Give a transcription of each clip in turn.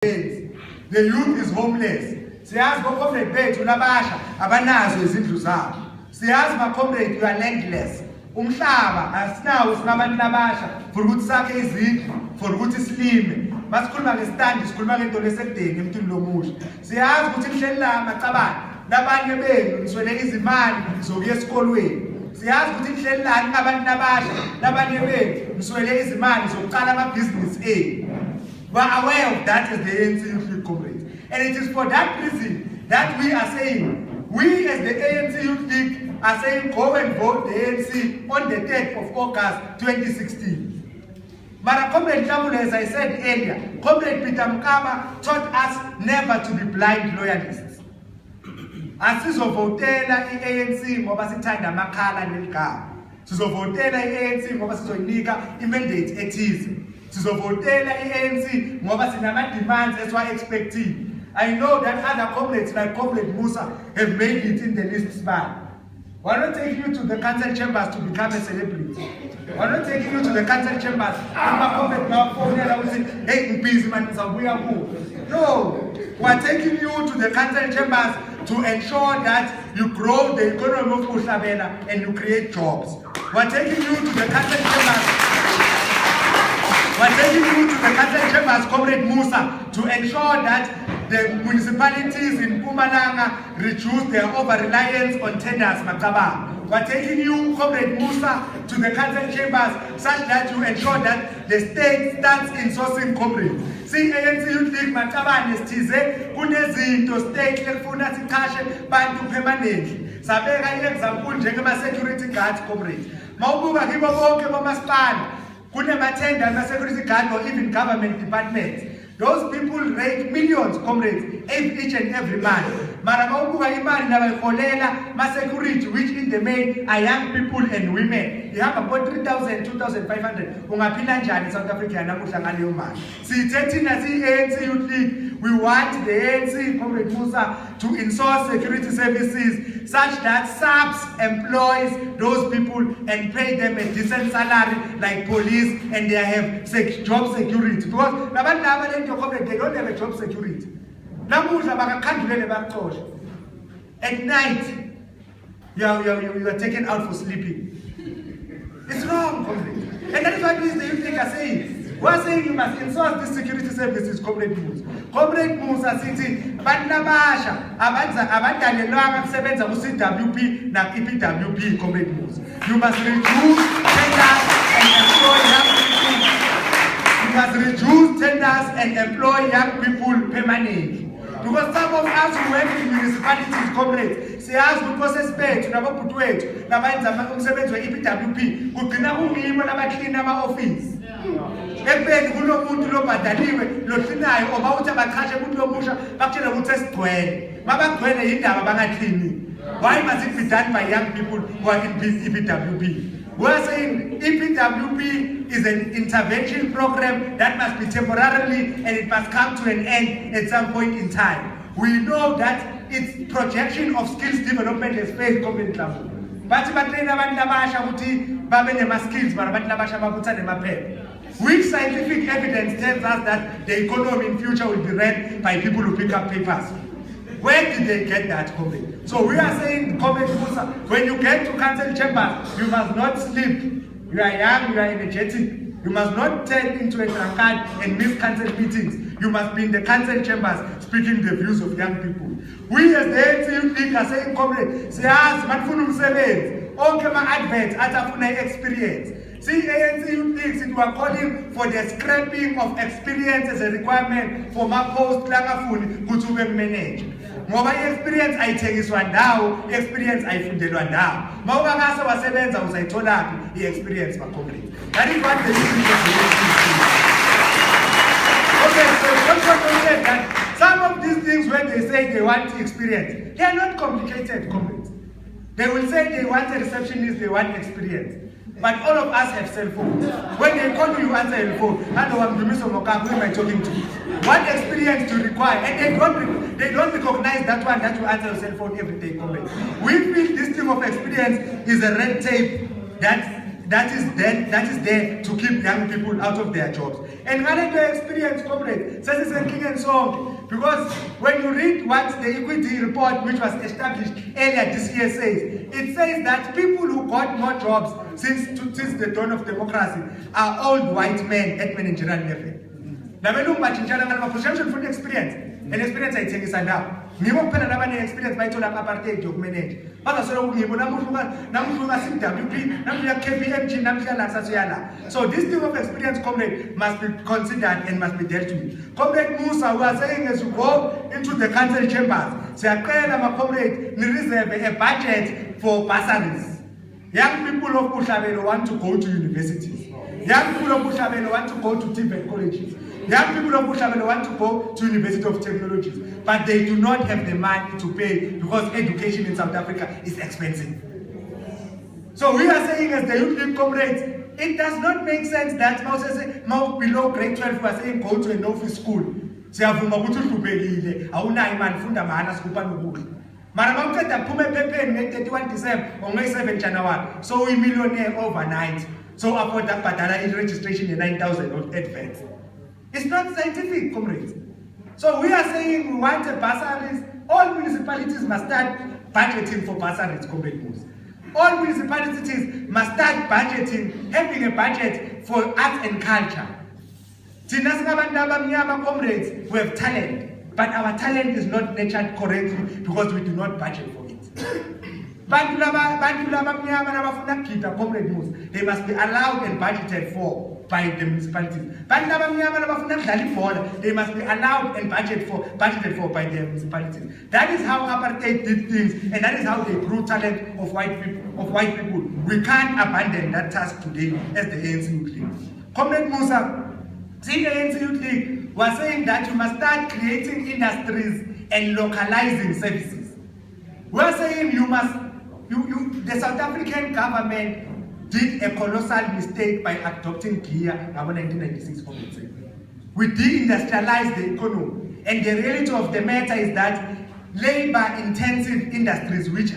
The youth is homeless. Siyazi comrade bethu labasha abanazo izindlu zabo. Siyazi comrade you are landless. Umhlaba asinawo sinabantu labasha for ukuthi sakhe izindlu for ukuthi silime. Masikhuluma ngestand sikhuluma ngento lesekudeni emntwini lomusha. Siyazi ukuthi mhleli la macabana labanye benu niswele izimali zokuya esikolweni. Siyazi ukuthi mhleli la ngabantu labasha labanye benu niswele izimali zokuqala ama-business aid. We are aware of that as the ANC Youth League comrades. And it is for that reason that we are saying, we as the ANC Youth League are saying go and vote the ANC on the 3rd of August 2016. But Comrade Tabula, as I said earlier, Comrade Peter Mokaba taught us never to be blind loyalists. Asizovotela i-ANC ngoba sithanda amakhala neligama. Sizovotela i-ANC ngoba sizoyinika i-mandate ethize. Sizovotela i-ANC ngoba sinama demands as we are expecting. I know that other comrades like Comrade Musa have made it in the list span. We're not taking you to the council chambers to become a celebrity. We're not taking you to the council chambers No, we're taking you to the council chambers to ensure that you grow the economy of Bohlabela and you create jobs. We're taking you to the council chambers. We're taking you to the council chambers, Comrade Musa, to ensure that the municipalities in Mpumalanga reduce their over-reliance on tenders, Mokaba. We're taking you, Comrade Musa, to the council chambers such that you ensure that the state starts insourcing comrades. See, ANC Youth League, Mokaba, Nestize, Kunezinto, state, Lekfuna, Sikashe, Bantu permanently. Sabeka, example, Jengama security guards, comrades. Maubuga, Hiboboke, Mamaspan. Kunema security guard or even government departments. Those people rake millions, comrades, each and every month. Maramabuga imani na ma security, which in the main are young people and women. You have about 3,000, 2,500. Ungapila njani in South Africa namuhla ngaleyo mali. Sithethi na ANC Youth League, we want the ANC, Comrade Musa, to insource security services such that SAPS employs those people and pay them a decent salary like police, and they have job security. Because they don't have a job security. At night, you are taken out for sleeping. It's wrong, comrade. And that is what the youth league are saying. We are saying you must insource these security services, Comrade Musa. Comrade Musa City, Bandabasha, Abandalelanga, Sevenza, CWP, na EPWP, Comrade Musa. You must reduce tenders and employ young people. You must reduce tenders and employ young people permanently. Because some of us who work in municipalities, comrades, say as we process pay to never put weight, Nabanza Sevenza, EPWP, who can now be able to clean our office. Ebeni kulo muntu lo badaliwe lo hlinayo oba uthi abaqhashe umuntu lomusha bakutshela ukuthi esigcwele mabagcwele yindaba bangaklini. Why must it be done by young people who are in EPWP? We are saying EPWP is an intervention program that must be temporarily and it must come to an end at some point in time. We know that its projection of skills development has failed completely. But which scientific evidence tells us that the economy in future will be run by people who pick up papers? Where did they get that, comrade? So we are saying, Comrade Musa, when you get to council chambers, you must not sleep. You are young, you are energetic. You must not turn into a drunkard and miss council meetings. You must be in the council chambers speaking the views of young people. We as the ANC Youth League are saying, comrade, siyazi manifuna umsebenzi. Onke ma-adverts atafuna experience. See, ANC Youth League, we are calling for the scrapping of experience as a requirement for my post langafuni kutume manage. Ngoba experience ayithengiswa ndawo, experience ayifundelwa ndawo. Mawuba ngase wasebenza uzayithola phi experience comrade. That is what the youth league. Okay, so don't forget that some of these things when they say they want experience, they are not complicated, comrades. They will say they want a receptionist, they want experience. But all of us have cell phones. When they call you, you answer your phone. Hello, I'm Ndumiso Mokako, who am I talking to? What experience do you require? And they don't recognize that one that you answer your cell phone every day. We feel this type of experience is a red tape that that is there to keep young people out of their jobs. And another experience, comrade, says it's a king and song, because when you read what the equity report, which was established earlier this year, says, it says that people who got more jobs since the dawn of democracy are old white men at managerial level. Now, when you look experience, an experience I think is enough. Ngibo kuphela labane experience bayithola apartheid yokumanage. Bazasola ukungibo namuhluka CWP, namuhluka KPMG, namuhluka la sasiyala. So this type of experience, comrade, must be considered and must be dealt with. Comrade Musa, we are saying as you go into the council chambers, siyacela ma comrade ni reserve a budget for bursaries. Young people of Bohlabela want to go to universities. Young people of Bohlabela want to go to TVET colleges. Young people of Bohlabela want to go to University of Technologies, but they do not have the money to pay because education in South Africa is expensive. So we are saying as the Youth League comrades, it does not make sense that below grade 12 we are saying go to an office school. Siyavuma ukuthi uhlupekile, awunayo imali funda mahana sikupa nokudla. Mara mawuqeda phuma ephepheni nge-31 December or nge-7 January, so we millionaire overnight. So afford that badala in registration in 9,000 of advance. It's not scientific, comrades. So we are saying we want a bursaries. All municipalities must start budgeting for bursaries, comrades. All municipalities must start budgeting, having a budget for arts and culture. Comrades, we have talent, but our talent is not nurtured correctly because we do not budget for it. They must be allowed and budgeted for by the municipalities. They must be allowed and budgeted for by the municipalities. That is how apartheid did things, and that is how they grew talent of white people. We can't abandon that task today as the ANC Youth League. Comrade Musa, see the ANC Youth League was saying that you must start creating industries and localizing services. We are saying you must. The South African government did a colossal mistake by adopting GIA in 1996. We deindustrialized the economy, and the reality of the matter is that labor-intensive industries, which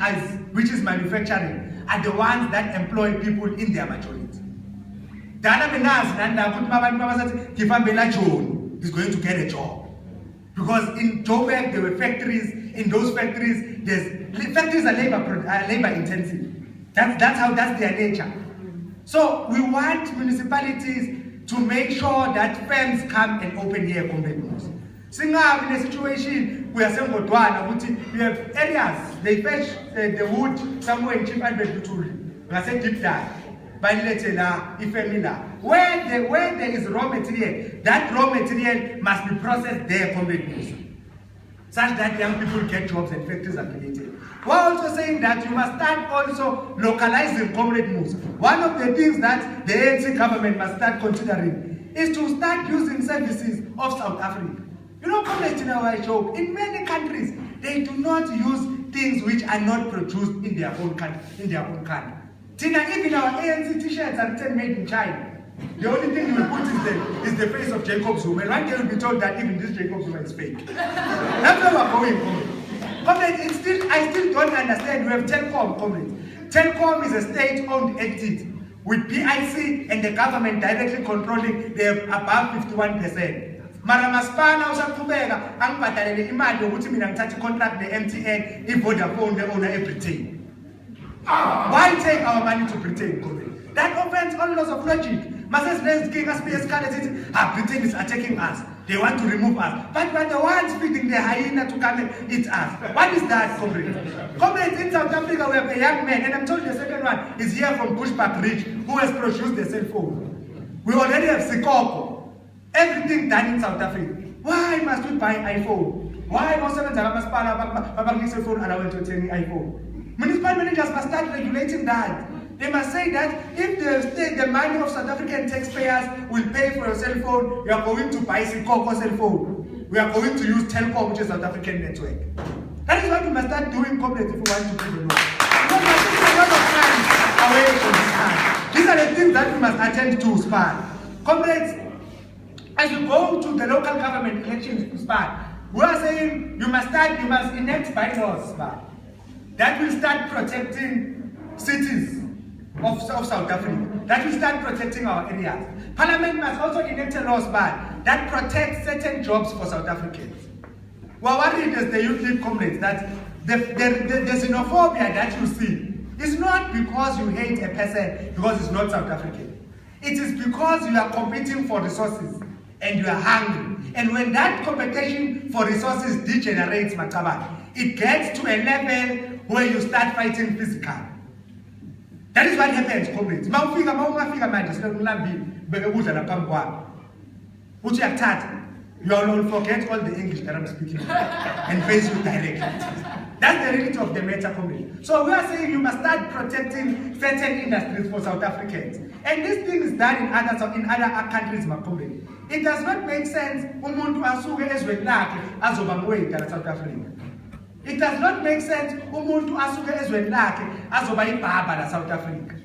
is manufacturing, are the ones that employ people in their majority. Is going to get a job. Because in Joburg there were factories. In those factories, factories are labor intensive. That's their nature. So we want municipalities to make sure that firms come and open here companies. Singa in a situation we are saying we have areas they fetch the wood somewhere in Chief Albert Buturi. We are saying deep dive. Where there is raw material, that raw material must be processed there, comrades, such that young people get jobs and factories are created. We're also saying that you must start also localizing, comrade moves. One of the things that the ANC government must start considering is to start using services of South Africa. You know, comrades, in our joke, in many countries, they do not use things which are not produced in their own country. Tina, even our ANC t-shirts are written made in China. The only thing you will put is the face of Jacob Zuma. And one day you'll be told that even this Jacob Zuma is fake. That's where we're going. Comrades, I still don't understand. We have Telkom, comrades. Telkom is a state-owned entity with PIC and the government directly controlling the above 51%. Mara maspana usaqhubeka angibhadalele imali yokuthi mina ngithatha contract ne-MTN, iVodafone, the owner everything. Why take our money to Britain? That offends all laws of logic. Britain is attacking us. They want to remove us. But we're the ones feeding the hyena to come and eat us. What is that, comrades? Comrades, in South Africa we have a young man, and I'm told the second one is here from Bushbuck Ridge, who has produced the cell phone. We already have Sikoko. Everything done in South Africa. Why must we buy iPhone? Why must we buy cell phone and I want to take iPhone? Municipal managers must start regulating that. They must say that if the money of South African taxpayers will pay for your cell phone, you are going to buy Sikoko cell phone. We are going to use Telkom, which is South African network. That is what we must start doing, comrades, if we want to do the law. Because we are taking a lot of time away from this time. These are the things that we must attend to, SPAN. Comrades, as you go to the local government elections, SPAN, we are saying you must enact bylaws, SPAN, that will start protecting cities of South Africa, that will start protecting our areas. Parliament must also enact a law that protects certain jobs for South Africans. We are worried as the Youth League comrades that the xenophobia that you see is not because you hate a person because it's not South African. It is because you are competing for resources and you are hungry. And when that competition for resources degenerates, Mokaba, it gets to a level where you start fighting physically. That is what happens, comrades. You will forget all the English that I'm speaking and face you directly. That's the reality of the matter, comrades. So we are saying you must start protecting certain industries for South Africans. And this thing is done in other countries, my comrades. It does not make sense umuntu asuke ezweni lakhe azoba mweda la South Africa. It does not make sense umuntu asuke ezweni lakhe azoba ibhaba la South Africa.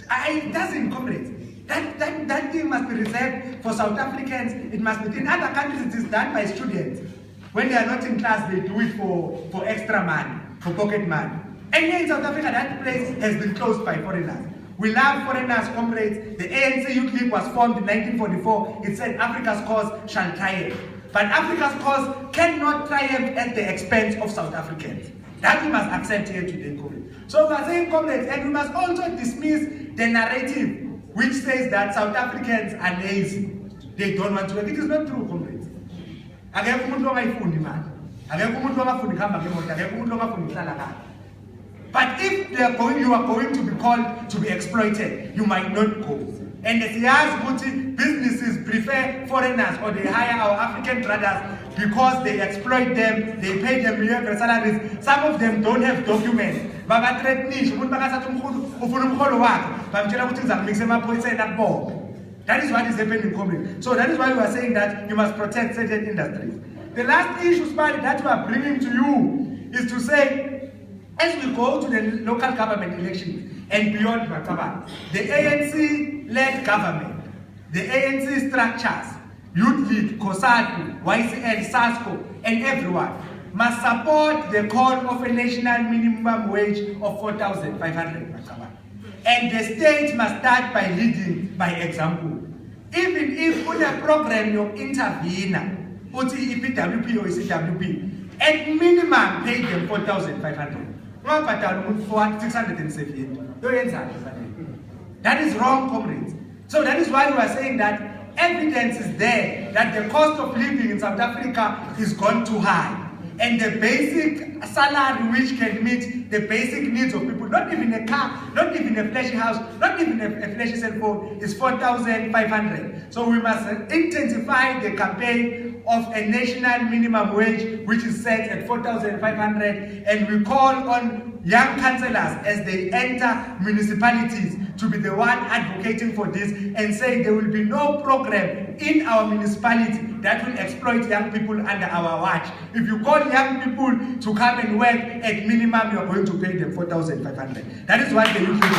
It doesn't, comrades. That thing must be reserved for South Africans. It must be in other countries. It is done by students. When they are not in class, they do it for extra money, for pocket money. And here in South Africa, that place has been closed by foreigners. We love foreigners, comrades. The ANC Youth League was formed in 1944. It said Africa's cause shall triumph. But Africa's cause cannot triumph at the expense of South Africans. That we must accept here today, comrades. So we are saying, comrades, and we must also dismiss the narrative which says that South Africans are lazy. They don't want to work. It is not true, comrades. But if you are going to be called to be exploited, you might not go. And the businesses prefer foreigners or they hire our African brothers because they exploit them, they pay them mediocre salaries. Some of them don't have documents. That is what is happening in community. So that is why we are saying that you must protect certain industries. The last issue that we are bringing to you is to say, as we go to the local government elections and beyond, Mokaba, the ANC-led government, the ANC structures, Youth League, COSATU, YCL, SASCO, and everyone must support the call of a national minimum wage of 4,500. And the state must start by leading by example. Even if on a program you intervene, EPWP or ECWP, at minimum pay them 4,500. For 670. That is wrong, comrades. So that is why we are saying that evidence is there that the cost of living in South Africa is gone too high. And the basic salary which can meet the basic needs of people, not even a car, not even a flashy house, not even a flashy cell phone, is 4,500. So we must intensify the campaign of a national minimum wage which is set at 4,500, and we call on young councillors as they enter municipalities to be the one advocating for this and saying there will be no program in our municipality that will exploit young people under our watch. If you call young people to come and work, at minimum you are going to pay them 4,500. That is what the youth want.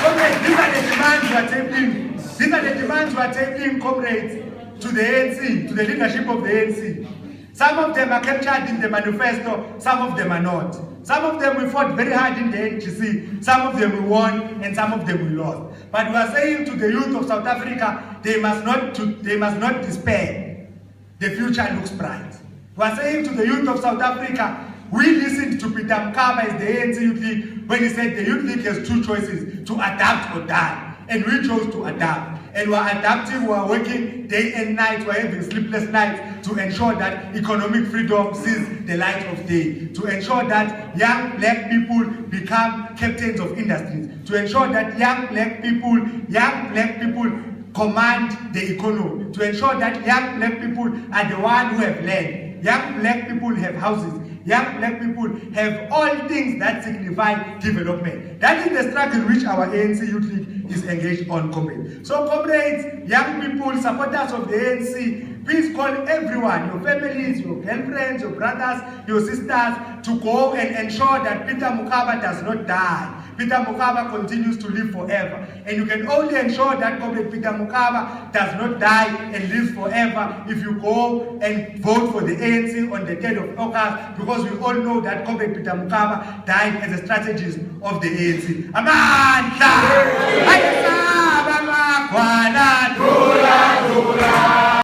Okay, these are the demands we are taking. These are the demands we are taking, comrades, to the ANC, to the leadership of the ANC. Some of them are captured in the manifesto, some of them are not. Some of them we fought very hard in the NGC, some of them we won, and some of them we lost. But we are saying to the youth of South Africa, they must not despair. The future looks bright. We are saying to the youth of South Africa, we listened to Peter Mokaba as the ANC Youth League when he said the Youth League has two choices, to adapt or die. And we chose to adapt. And we are adapting, we are working day and night, we are having sleepless nights to ensure that economic freedom sees the light of day, to ensure that young black people become captains of industries, to ensure that young black people command the economy, to ensure that young black people are the ones who have land, young black people have houses, young black people have all things that signify development. That is the struggle which our ANC Youth League is engaged on, comrades. So, comrades, young people, supporters of the ANC, please call everyone, your families, your girlfriends, your brothers, your sisters, to go and ensure that Peter Mokaba does not die. Peter Mokaba continues to live forever. And you can only ensure that Comrade Peter Mokaba does not die and lives forever if you go and vote for the ANC on the 10th of August, because we all know that Comrade Peter Mokaba died as a strategist of the ANC. Amandla!